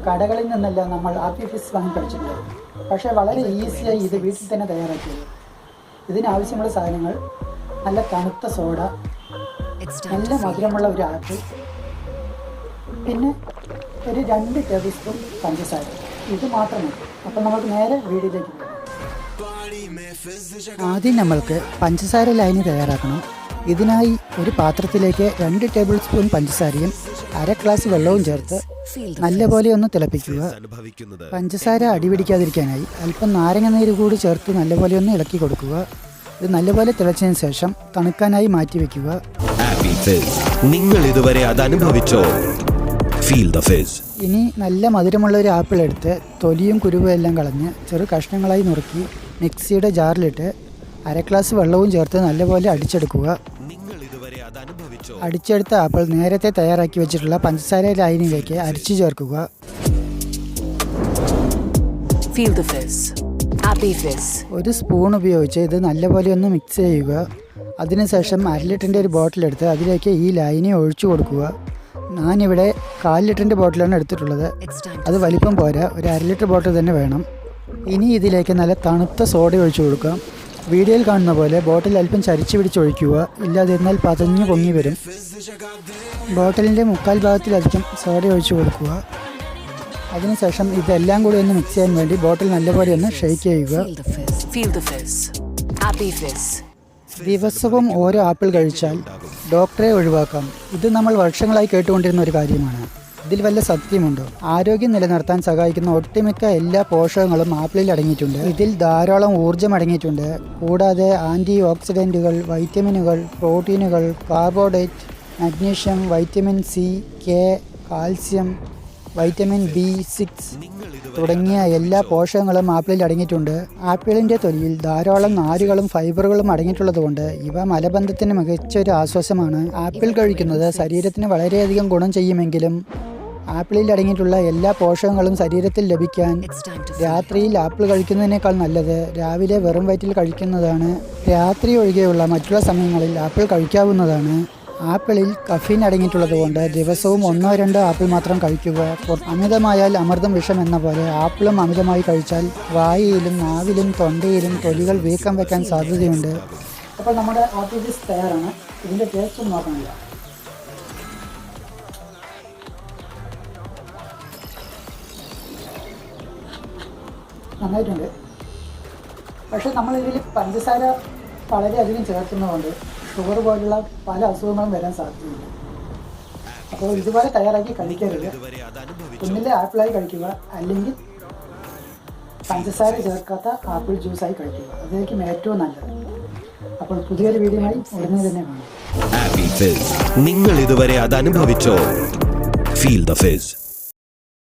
കടകളിൽ നിന്നല്ല നമ്മൾ ആപ്പി ഫിസ് വാങ്ങി കഴിച്ചിട്ടുള്ളത്. പക്ഷേ വളരെ ഈസിയായി ഇത് വീട്ടിൽ തന്നെ തയ്യാറാക്കിയത്. ഇതിനാവശ്യമുള്ള സാധനങ്ങൾ: നല്ല തണുത്ത സോഡ, നല്ല മധുരമുള്ള ഒരു ആപ്പിൾ, പിന്നെ ഒരു 2 ടേബിൾ സ്പൂൺ പഞ്ചസാര. ഇത് മാത്രമേ. അപ്പം നമുക്ക് നേരെ വീഡിയോയിലേക്ക് പോകാം. ആദ്യം നമ്മൾക്ക് പഞ്ചസാര ലൈനി തയ്യാറാക്കണം. ഇതിനായി ഒരു പാത്രത്തിലേക്ക് 2 ടേബിൾ സ്പൂൺ പഞ്ചസാരയും 1/2 ഗ്ലാസ് വെള്ളവും ചേർത്ത് നല്ലപോലെ ഒന്ന് തിളപ്പിക്കുക. പഞ്ചസാര അടിപിടിക്കാതിരിക്കാനായി അല്പം നാരങ്ങ നീര് കൂടി ചേർത്ത് നല്ലപോലെ ഒന്ന് ഇളക്കി കൊടുക്കുക. ഇത് നല്ലപോലെ തിളച്ചതിന് ശേഷം തണുക്കാനായി മാറ്റി വയ്ക്കുക. നിങ്ങൾ ഇതുവരെ അത് അനുഭവിച്ചോ? ഇനി നല്ല മധുരമുള്ള ഒരു ആപ്പിൾ എടുത്ത് തൊലിയും കുരുവും എല്ലാം കളഞ്ഞ് ചെറു കഷ്ണങ്ങളായി നുറുക്കി മിക്സിയുടെ ജാറിലിട്ട് 1/2 ഗ്ലാസ് വെള്ളവും ചേർത്ത് നല്ലപോലെ അടിച്ചെടുക്കുക. അടിച്ചെടുത്ത ആപ്പിൾ നേരത്തെ തയ്യാറാക്കി വെച്ചിട്ടുള്ള പഞ്ചസാര ലൈനിലേക്ക് അരിച്ചു ചേർക്കുക. ഒരു സ്പൂൺ ഉപയോഗിച്ച് ഇത് നല്ലപോലെ ഒന്ന് മിക്സ് ചെയ്യുക. അതിനുശേഷം 1/2 ലിറ്ററിൻ്റെ ഒരു ബോട്ടിലെടുത്ത് അതിലേക്ക് ഈ ലൈനി ഒഴിച്ചു കൊടുക്കുക. ഞാനിവിടെ 1/4 ലിറ്ററിൻ്റെ ബോട്ടിലാണ് എടുത്തിട്ടുള്ളത്. അത് വലിപ്പം പോരാ, ഒരു 1/2 ലിറ്റർ ബോട്ടിൽ തന്നെ വേണം. ഇനി ഇതിലേക്ക് നല്ല തണുത്ത സോഡ ഒഴിച്ചു കൊടുക്കാം. വീഡിയോയിൽ കാണുന്ന പോലെ ബോട്ടിൽ അല്പം ചരിച്ചു പിടിച്ചൊഴിക്കുക. ഇല്ലാതിരുന്നാൽ പതഞ്ഞു പൊങ്ങി വരും. ബോട്ടിലിൻ്റെ 3/4 ഭാഗത്തിലധികം സോഡ ഒഴിച്ചു കൊടുക്കുക. അതിനുശേഷം ഇതെല്ലാം കൂടി ഒന്ന് മിക്സ് ചെയ്യാൻ വേണ്ടി ബോട്ടിൽ നല്ലപോലെ ഒന്ന് ഷെയ്ക്ക് ചെയ്യുക. ദിവസവും ഓരോ ആപ്പിൾ കഴിച്ചാൽ ഡോക്ടറെ ഒഴിവാക്കാം. ഇത് നമ്മൾ വർഷങ്ങളായി കേട്ടുകൊണ്ടിരുന്ന ഒരു കാര്യമാണ്. ഇതിൽ വല്ല സത്യമുണ്ടോ? ആരോഗ്യം നിലനിർത്താൻ സഹായിക്കുന്ന ഒട്ടുമിക്ക എല്ലാ പോഷകങ്ങളും ആപ്പിളിൽ അടങ്ങിയിട്ടുണ്ട്. ഇതിൽ ധാരാളം ഊർജ്ജം അടങ്ങിയിട്ടുണ്ട്. കൂടാതെ ആൻറ്റി ഓക്സിഡൻറ്റുകൾ, വൈറ്റമിനുകൾ, പ്രോട്ടീനുകൾ, carbohydrate, magnesium, vitamin C, K, calcium, vitamin B6 തുടങ്ങിയ എല്ലാ പോഷകങ്ങളും ആപ്പിളിൽ അടങ്ങിയിട്ടുണ്ട്. ആപ്പിളിൻ്റെ തൊലിയിൽ ധാരാളം നാരുകളും ഫൈബറുകളും അടങ്ങിയിട്ടുള്ളതുകൊണ്ട് ഇവ മലബന്ധത്തിന് മികച്ചൊരു ആശ്വാസമാണ്. ആപ്പിൾ കഴിക്കുന്നത് ശരീരത്തിന് വളരെയധികം ഗുണം ചെയ്യുമെങ്കിലും ആപ്പിളിൽ അടങ്ങിയിട്ടുള്ള എല്ലാ പോഷകങ്ങളും ശരീരത്തിൽ ലഭിക്കാൻ രാത്രിയിൽ ആപ്പിൾ കഴിക്കുന്നതിനേക്കാൾ നല്ലത് രാവിലെ വെറും വയറ്റിൽ കഴിക്കുന്നതാണ്. രാത്രി ഒഴികെയുള്ള മറ്റുള്ള സമയങ്ങളിൽ ആപ്പിൾ കഴിക്കാവുന്നതാണ്. ആപ്പിളിൽ കഫീൻ അടങ്ങിയിട്ടുള്ളതുകൊണ്ട് ദിവസവും 1-2 ആപ്പിൾ മാത്രം കഴിക്കുക. അമിതമായാൽ അമൃതം വിഷം എന്ന പോലെ ആപ്പിളും അമിതമായി കഴിച്ചാൽ വായിലും നാവിലും തൊണ്ടയിലും തൊലികൾ വീക്കം വയ്ക്കാൻ സാധ്യതയുണ്ട്. അപ്പോൾ നമ്മുടെ ആപ്പിൾ ജ്യൂസ് തയ്യാറാണ്. ഇതിൻ്റെ ടേസ്റ്റ് ഒന്നും നോക്കണില്ല. നന്നായിട്ടുണ്ട്. പക്ഷേ നമ്മളിതിൽ പഞ്ചസാര വളരെയധികം ചേർക്കുന്നതുകൊണ്ട് ഷുഗർ പോലുള്ള പല അസുഖങ്ങളും വരാൻ സാധ്യതയുണ്ട്. അപ്പോൾ ഇതുപോലെ തയ്യാറാക്കി കഴിക്കരുത്. ഒന്നിലെ ആപ്പിളായി കഴിക്കുക, അല്ലെങ്കിൽ പഞ്ചസാര ചേർക്കാത്ത ആപ്പിൾ ജ്യൂസായി കഴിക്കുക. അതായിരിക്കും ഏറ്റവും നല്ലത്. അപ്പോൾ പുതിയൊരു വീഡിയോയുമായി ഉടനെ തന്നെ കാണാം. നിങ്ങൾ ഇതുവരെ അത് അനുഭവിച്ചോ? Feel the Fizz.